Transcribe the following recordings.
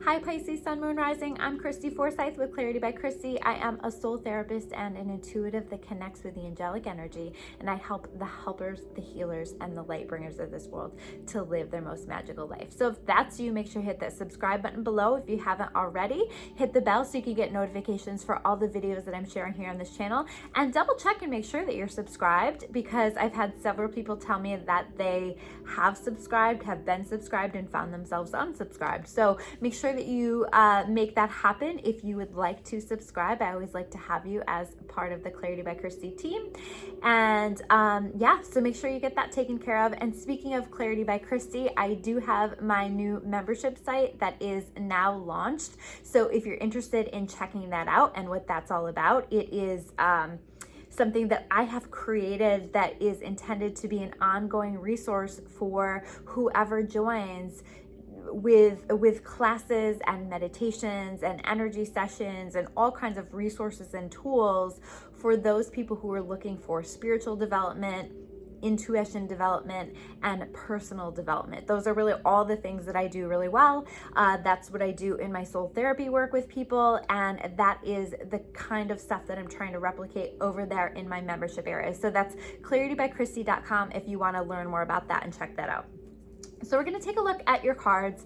Hi Pisces, Sun, Moon, Rising. I'm Christy Forsyth with Clarity by Christy. I am a soul therapist and an intuitive that connects with the angelic energy, and I help the helpers, the healers, and the light bringers of this world to live their most magical life. So if that's you, make sure you hit that subscribe button below if you haven't already. Hit the bell so you can get notifications for all the videos that I'm sharing here on this channel, and double check and make sure that you're subscribed, because I've had several people tell me that they have subscribed, have been subscribed, and found themselves unsubscribed. So make sure that you make that happen if you would like to subscribe. I always like to have you as part of the Clarity by Christy team. And yeah, so make sure you get that taken care of. And speaking of Clarity by Christy, I do have my new membership site that is now launched. So if you're interested in checking that out and what that's all about, it is something that I have created that is intended to be an ongoing resource for whoever joins, with classes and meditations and energy sessions and all kinds of resources and tools for those people who are looking for spiritual development, intuition development, and personal development. Those are really all the things that I do really well. That's what I do in my soul therapy work with people, and that is the kind of stuff that I'm trying to replicate over there in my membership area. So that's claritybychristy.com if you want to learn more about that and check that out. So we're going to take a look at your cards,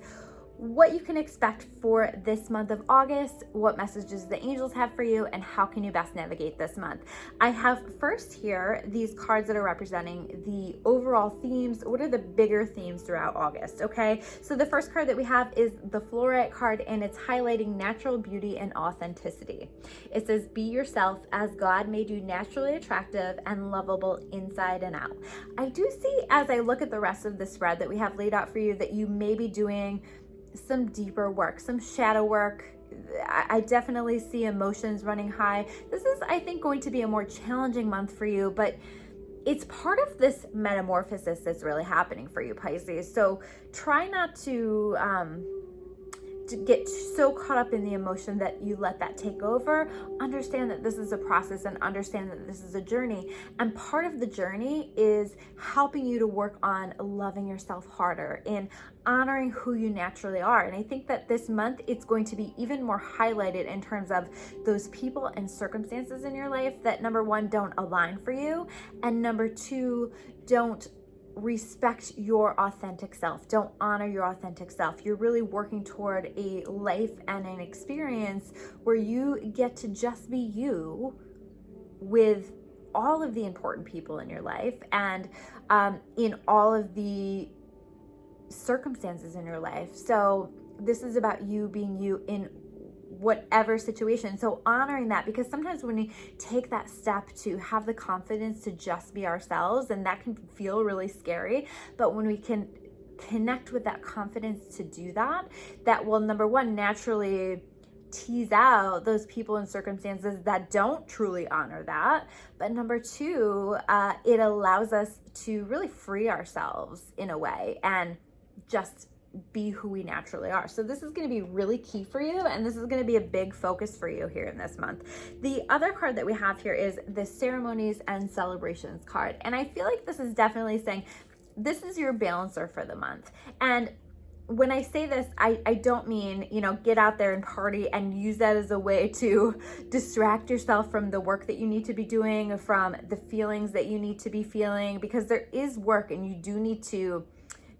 what you can expect for this month of August, what messages the angels have for you, and how can you best navigate this month. I have first here these cards that are representing the overall themes. What are the bigger themes throughout August? Okay, so the first card that we have is the Fluorite card, and it's highlighting natural beauty and authenticity. It says, be yourself as God made you naturally attractive and lovable inside and out. I do see, as I look at the rest of the spread that we have laid out for you, that you may be doing some deeper work, some shadow work. I definitely see emotions running high. This is, I think, going to be a more challenging month for you, but it's part of this metamorphosis that's really happening for you, Pisces. So try not to get so caught up in the emotion that you let that take over. Understand that this is a process, and understand that this is a journey. And part of the journey is helping you to work on loving yourself harder and honoring who you naturally are. And I think that this month it's going to be even more highlighted in terms of those people and circumstances in your life that, number one, don't align for you, and number two, don't respect your authentic self, don't honor your authentic self. You're really working toward a life and an experience where you get to just be you with all of the important people in your life, and in all of the circumstances in your life. So this is about you being you in whatever situation. So honoring that, because sometimes when we take that step to have the confidence to just be ourselves, and that can feel really scary, but when we can connect with that confidence to do that, that will, number one, naturally tease out those people and circumstances that don't truly honor that. But number two, it allows us to really free ourselves in a way and just be who we naturally are. So this is going to be really key for you, and this is going to be a big focus for you here in this month. The other card that we have here is the Ceremonies and Celebrations card, and I feel like this is definitely saying this is your balancer for the month. And when I say this, I don't mean, get out there and party and use that as a way to distract yourself from the work that you need to be doing, from the feelings that you need to be feeling, because there is work and you do need to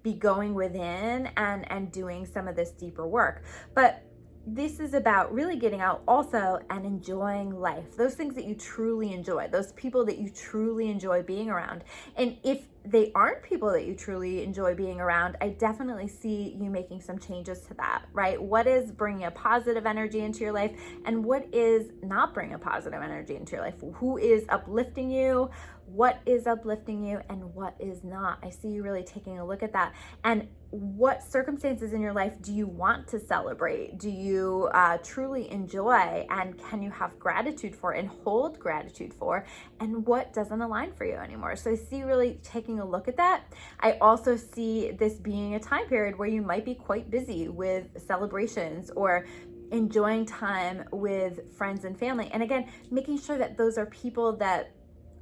be going within and doing some of this deeper work. But this is about really getting out also and enjoying life, those things that you truly enjoy, those people that you truly enjoy being around. And if they aren't people that you truly enjoy being around, I definitely see you making some changes to that, right? What is bringing a positive energy into your life, and what is not bringing a positive energy into your life? Who is uplifting you? What is uplifting you and what is not? I see you really taking a look at that. And what circumstances in your life do you want to celebrate? Do you truly enjoy, and can you have gratitude for and hold gratitude for? And what doesn't align for you anymore? So I see you really taking a look at that. I also see this being a time period where you might be quite busy with celebrations or enjoying time with friends and family. And again, making sure that those are people that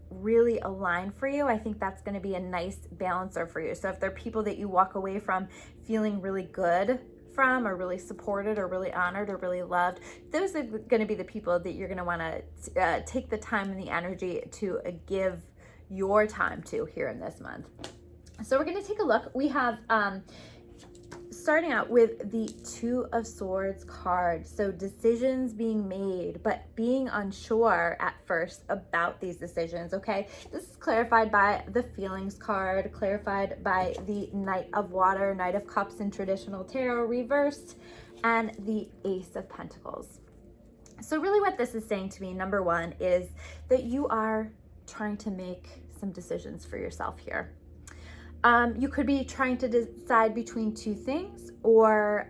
really align for you. I think that's going to be a nice balancer for you. So if there are people that you walk away from feeling really good from, or really supported, or really honored, or really loved, those are going to be the people that you're going to want to take the time and the energy to give your time to here in this month. So we're going to take a look. We have starting out with the Two of Swords card. So decisions being made, but being unsure at first about these decisions, okay? This is clarified by the Feelings card, clarified by the Knight of Water, Knight of Cups in traditional tarot reversed, and the Ace of Pentacles. So really what this is saying to me, number one, is that you are trying to make some decisions for yourself here. You could be trying to decide between two things, or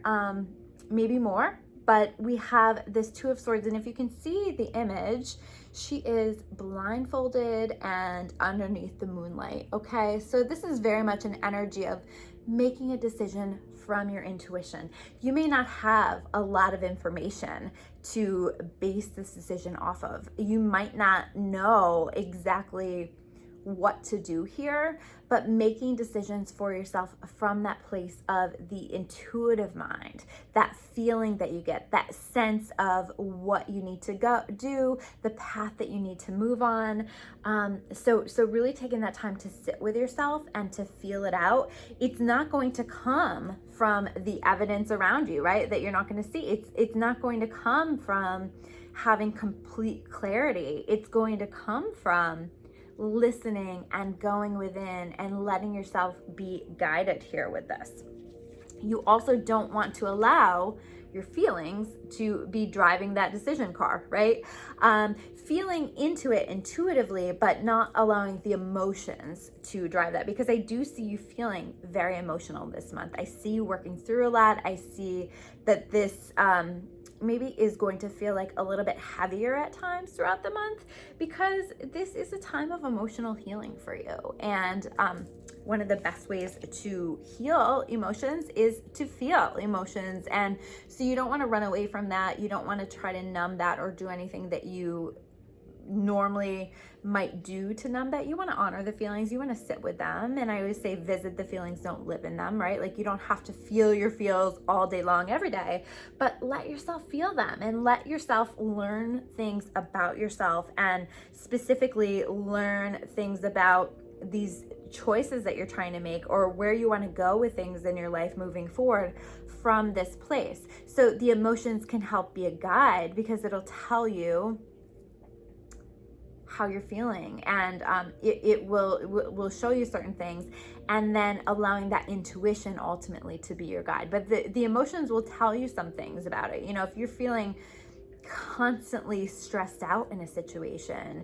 maybe more, but we have this Two of Swords, and if you can see the image, she is blindfolded and underneath the moonlight, okay? So this is very much an energy of making a decision from your intuition. You may not have a lot of information to base this decision off of. You might not know exactly what to do here, but making decisions for yourself from that place of the intuitive mind, that feeling that you get, that sense of what you need to go do, the path that you need to move on. So really taking that time to sit with yourself and to feel it out. It's not going to come from the evidence around you, right? That you're not going to see. It's not going to come from having complete clarity. It's going to come from listening and going within and letting yourself be guided here with this. You also don't want to allow your feelings to be driving that decision car, right? Feeling into it intuitively, but not allowing the emotions to drive that, because I do see you feeling very emotional this month. I see you working through a lot. I see that this maybe is going to feel like a little bit heavier at times throughout the month, because this is a time of emotional healing for you. And one of the best ways to heal emotions is to feel emotions. And so you don't want to run away from that. You don't want to try to numb that or do anything that you normally might do to numb that. You want to honor the feelings. You want to sit with them. And I always say visit the feelings, don't live in them, right? Like you don't have to feel your feels all day long every day, but let yourself feel them and let yourself learn things about yourself, and specifically learn things about these choices that you're trying to make, or where you want to go with things in your life moving forward from this place. So the emotions can help be a guide, because it'll tell you how you're feeling, and it will show you certain things, and then allowing that intuition ultimately to be your guide. But the emotions will tell you some things about it. You know, if you're feeling constantly stressed out in a situation,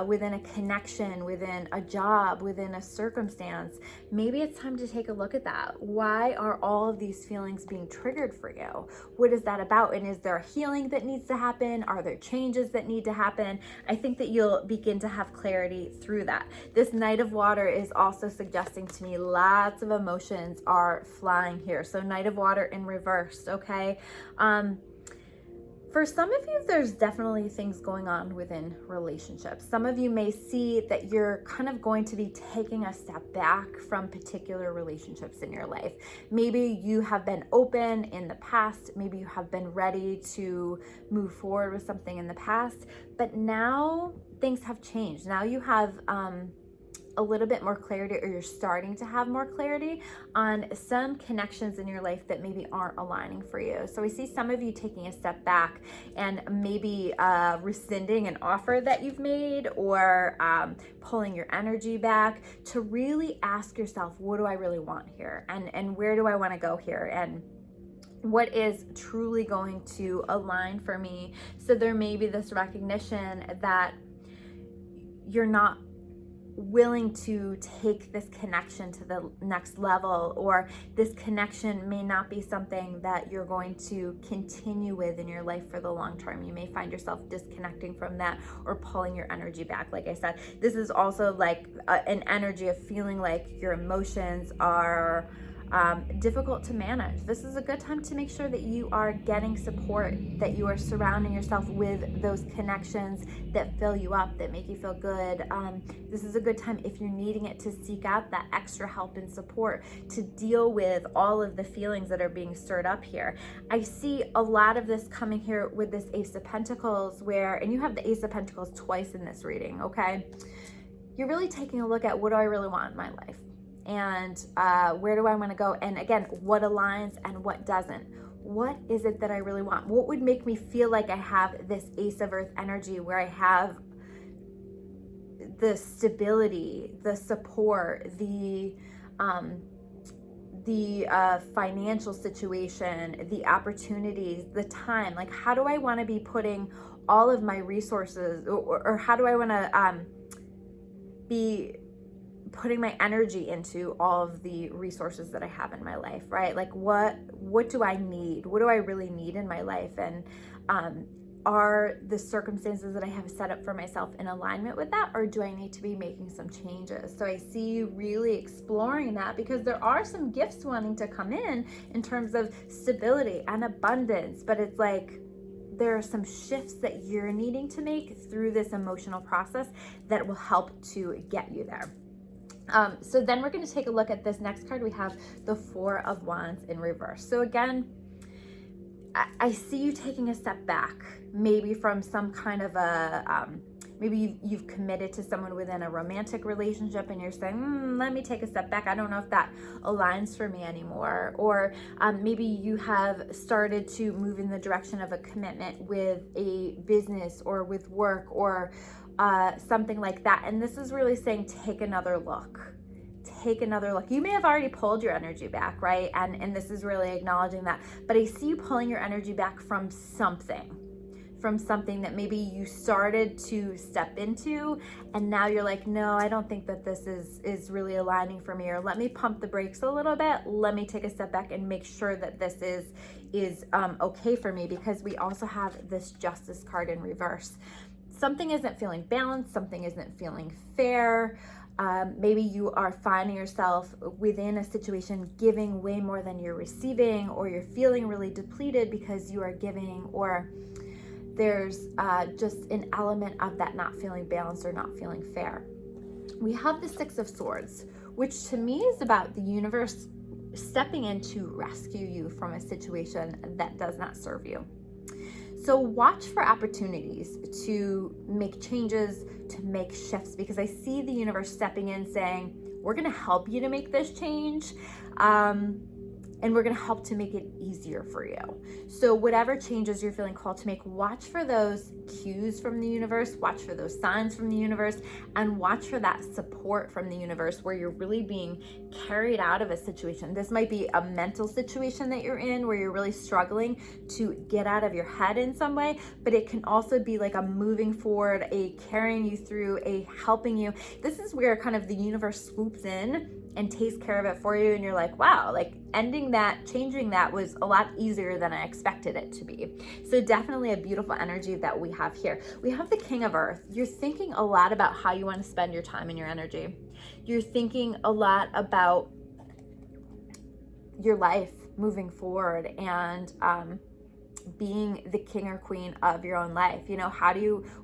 within a connection, within a job, within a circumstance, maybe it's time to take a look at that. Why are all of these feelings being triggered for you? What is that about? And is there a healing that needs to happen? Are there changes that need to happen? I think that you'll begin to have clarity through that. This Knight of Water is also suggesting to me lots of emotions are flying here. So Knight of Water in reverse, okay? For some of you, there's definitely things going on within relationships. Some of you may see that you're kind of going to be taking a step back from particular relationships in your life. Maybe you have been open in the past. Maybe you have been ready to move forward with something in the past, but now things have changed. Now you have a little bit more clarity, or you're starting to have more clarity on some connections in your life that maybe aren't aligning for you. So I see some of you taking a step back and maybe rescinding an offer that you've made, or pulling your energy back to really ask yourself, what do I really want here? And where do I want to go here? And what is truly going to align for me? So there may be this recognition that you're not willing to take this connection to the next level, or this connection may not be something that you're going to continue with in your life for the long term. You may find yourself disconnecting from that or pulling your energy back. Like I said, this is also like an energy of feeling like your emotions are difficult to manage. This is a good time to make sure that you are getting support, that you are surrounding yourself with those connections that fill you up, that make you feel good. This is a good time, if you're needing it, to seek out that extra help and support to deal with all of the feelings that are being stirred up here. I see a lot of this coming here with this Ace of Pentacles, and you have the Ace of Pentacles twice in this reading, okay? You're really taking a look at, what do I really want in my life? And where do I want to go? And again, what aligns and what doesn't? What is it that I really want? What would make me feel like I have this Ace of Earth energy, where I have the stability, the support, the financial situation, the opportunities, the time? Like, how do I want to be putting all of my resources, or how do I want to be putting my energy into all of the resources that I have in my life, right? Like, what do I need? What do I really need in my life? And are the circumstances that I have set up for myself in alignment with that, or do I need to be making some changes? So I see you really exploring that, because there are some gifts wanting to come in terms of stability and abundance, but it's like, there are some shifts that you're needing to make through this emotional process that will help to get you there. So then we're going to take a look at this next card. We have the Four of Wands in reverse. So again, I see you taking a step back, maybe from some kind of maybe you've committed to someone within a romantic relationship, and you're saying, let me take a step back. I don't know if that aligns for me anymore. Or maybe you have started to move in the direction of a commitment with a business or with work, or something like that. And this is really saying, take another look. Take another look. You may have already pulled your energy back, right? And this is really acknowledging that. But I see you pulling your energy back from something that maybe you started to step into, and now you're like, no, I don't think that this is really aligning for me, or let me pump the brakes a little bit. Let me take a step back and make sure that this is okay for me, because we also have this Justice card in reverse. Something isn't feeling balanced, something isn't feeling fair. Maybe you are finding yourself within a situation giving way more than you're receiving, or you're feeling really depleted because you are giving, or there's just an element of that not feeling balanced or not feeling fair. We have the Six of Swords, which to me is about the universe stepping in to rescue you from a situation that does not serve you. So watch for opportunities to make changes, to make shifts, because I see the universe stepping in saying, we're going to help you to make this change. And we're going to help to make it easier for you. So whatever changes you're feeling called to make, watch for those cues from the universe, watch for those signs from the universe, and watch for that support from the universe where you're really being carried out of a situation. This might be a mental situation that you're in where you're really struggling to get out of your head in some way, but it can also be like a moving forward, a carrying you through, a helping you. This is where kind of the universe swoops in and takes care of it for you, and you're like, wow, like ending that, changing that was a lot easier than I expected it to be. So definitely a beautiful energy that we have here. We have the King of Earth. You're thinking a lot about how you want to spend your time and your energy. You're thinking a lot about your life moving forward, and being the king or queen of your own life. You know,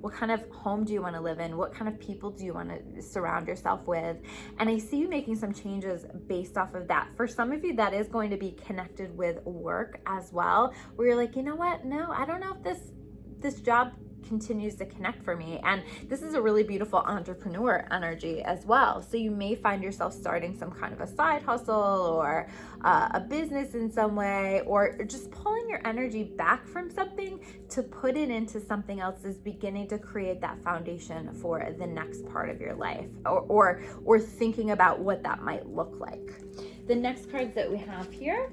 what kind of home do you want to live in? What kind of people do you want to surround yourself with? And I see you making some changes based off of that. For some of you, that is going to be connected with work as well, where you're like, you know what? No, I don't know if this job continues to connect for me. And this is a really beautiful entrepreneur energy as well. So you may find yourself starting some kind of a side hustle or a business in some way, or just pulling your energy back from something to put it into something else is beginning to create that foundation for the next part of your life, or thinking about what that might look like. The next cards that we have here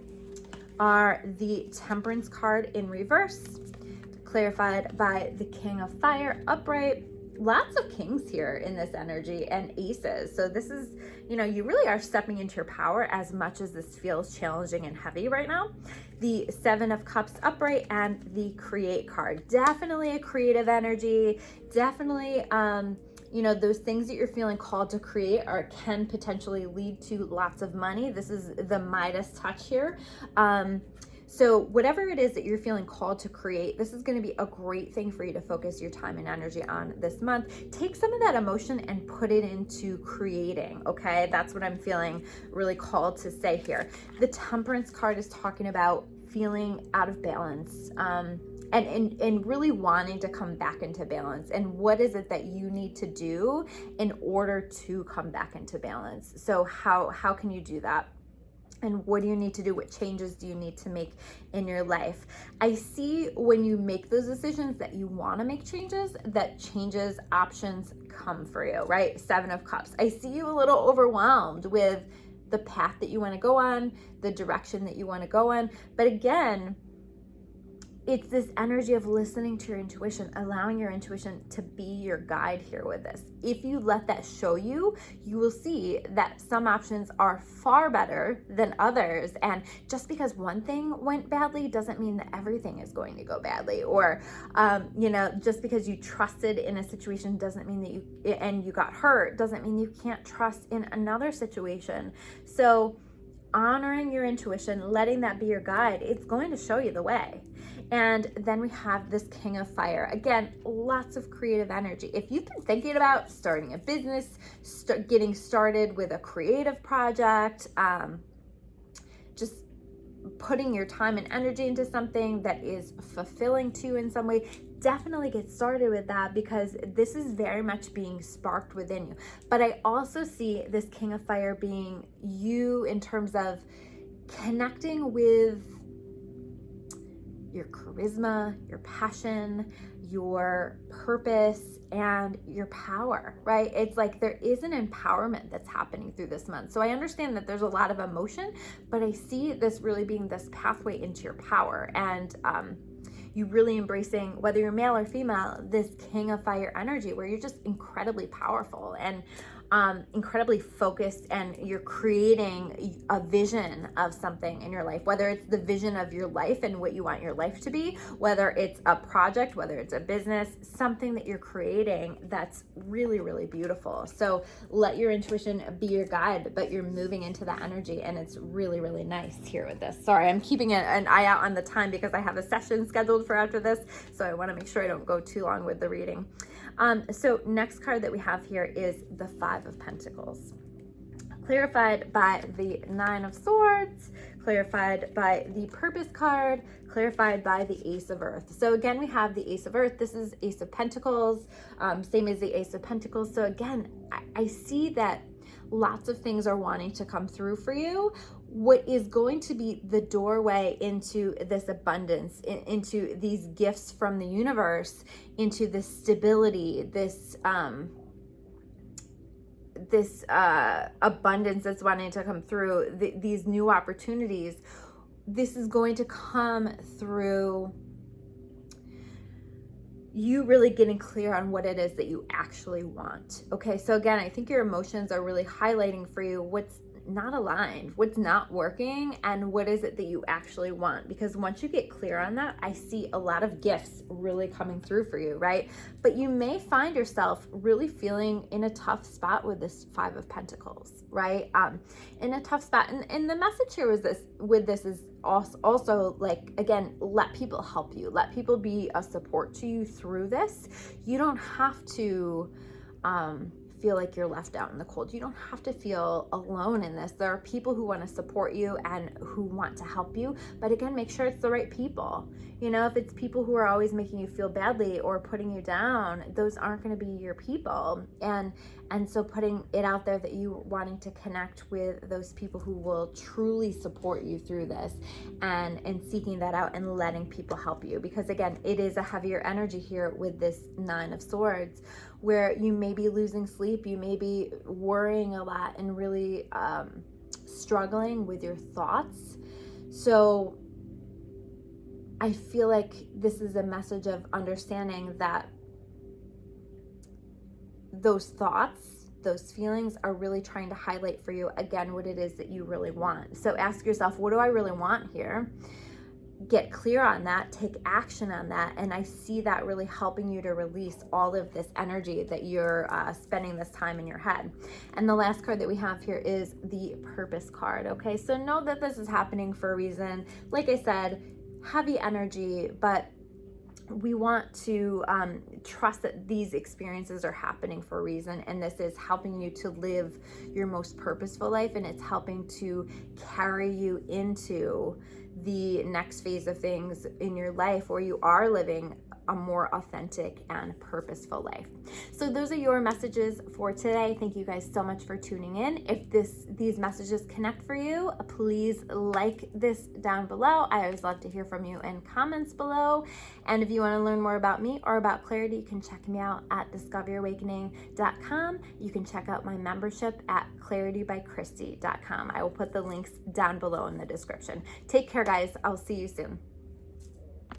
are the Temperance card in reverse, clarified by the King of Fire upright. Lots of kings here in this energy, and aces. So this is, you know, you really are stepping into your power, as much as this feels challenging and heavy right now. The Seven of Cups upright and the Create card. Definitely a creative energy. Definitely, you know, those things that you're feeling called to create can potentially lead to lots of money. This is the Midas touch here. So whatever it is that you're feeling called to create, this is going to be a great thing for you to focus your time and energy on this month. Take some of that emotion and put it into creating, okay? That's what I'm feeling really called to say here. The Temperance card is talking about feeling out of balance, and really wanting to come back into balance. And what is it that you need to do in order to come back into balance? So how can you do that? And what do you need to do? What changes do you need to make in your life? I see when you make those decisions that you want to make changes, that changes, options come for you, right? 7 of Cups. I see you a little overwhelmed with the path that you want to go on, the direction that you want to go in. But again, it's this energy of listening to your intuition, allowing your intuition to be your guide here with this. If you let that show you, you will see that some options are far better than others. And just because one thing went badly doesn't mean that everything is going to go badly. Or, you know, just because you trusted in a situation doesn't mean that you got hurt, doesn't mean you can't trust in another situation. So honoring your intuition, letting that be your guide, it's going to show you the way. And then we have this King of Fire. Again, lots of creative energy. If you've been thinking about starting a business, getting started with a creative project, just putting your time and energy into something that is fulfilling to you in some way, definitely get started with that, because this is very much being sparked within you. But I also see this King of Fire being you in terms of connecting with your charisma, your passion, your purpose, and your power, right? It's like there is an empowerment that's happening through this month. So I understand that there's a lot of emotion, but I see this really being this pathway into your power, and you really embracing, whether you're male or female, this King of Fire energy where you're just incredibly powerful and incredibly focused, and you're creating a vision of something in your life, whether it's the vision of your life and what you want your life to be, whether it's a project, whether it's a business, something that you're creating that's really, really beautiful. So let your intuition be your guide, but you're moving into that energy, and it's really, really nice here with this. Sorry, I'm keeping an eye out on the time because I have a session scheduled for after this, so I want to make sure I don't go too long with the reading. So next card that we have here is the 5 of Pentacles, clarified by the 9 of Swords, clarified by the Purpose card, clarified by the Ace of Earth. So again, we have the Ace of Earth. This is Ace of Pentacles, same as the Ace of Pentacles. So again, I see that lots of things are wanting to come through for you. What is going to be the doorway into this abundance, into these gifts from the universe, into this stability, this abundance that's wanting to come through, these new opportunities, this is going to come through you really getting clear on what it is that you actually want. Okay, so again, I think your emotions are really highlighting for you what's not aligned, what's not working, and what is it that you actually want. Because once you get clear on that, I see a lot of gifts really coming through for you, right? But you may find yourself really feeling in a tough spot with this 5 of Pentacles, right? In a tough spot. And the message here with this is also like, again, let people help you. Let people be a support to you through this. You don't have to feel like you're left out in the cold. You don't have to feel alone in this. There are people who want to support you and who want to help you, but again, make sure it's the right people. You know, if it's people who are always making you feel badly or putting you down, those aren't going to be your people. And so putting it out there that you wanting to connect with those people who will truly support you through this, and seeking that out and letting people help you. Because again, it is a heavier energy here with this 9 of Swords, where you may be losing sleep, you may be worrying a lot and really struggling with your thoughts. So I feel like this is a message of understanding that those thoughts, those feelings are really trying to highlight for you, again, what it is that you really want. So ask yourself, what do I really want here? get clear on that, take action on that, and I see that really helping you to release all of this energy that you're spending this time in your head. And the last card that we have here is the Purpose card. Okay, so know that this is happening for a reason. Like I said, heavy energy, but we want to trust that these experiences are happening for a reason, and this is helping you to live your most purposeful life, and it's helping to carry you into the next phase of things in your life where you are living a more authentic and purposeful life. So those are your messages for today. Thank you guys so much for tuning in. If these messages connect for you, please like this down below. I always love to hear from you in comments below. And if you want to learn more about me or about clarity, you can check me out at discoveryourawakening.com. You can check out my membership at claritybychristy.com. I will put the links down below in the description. Take care, guys. I'll see you soon.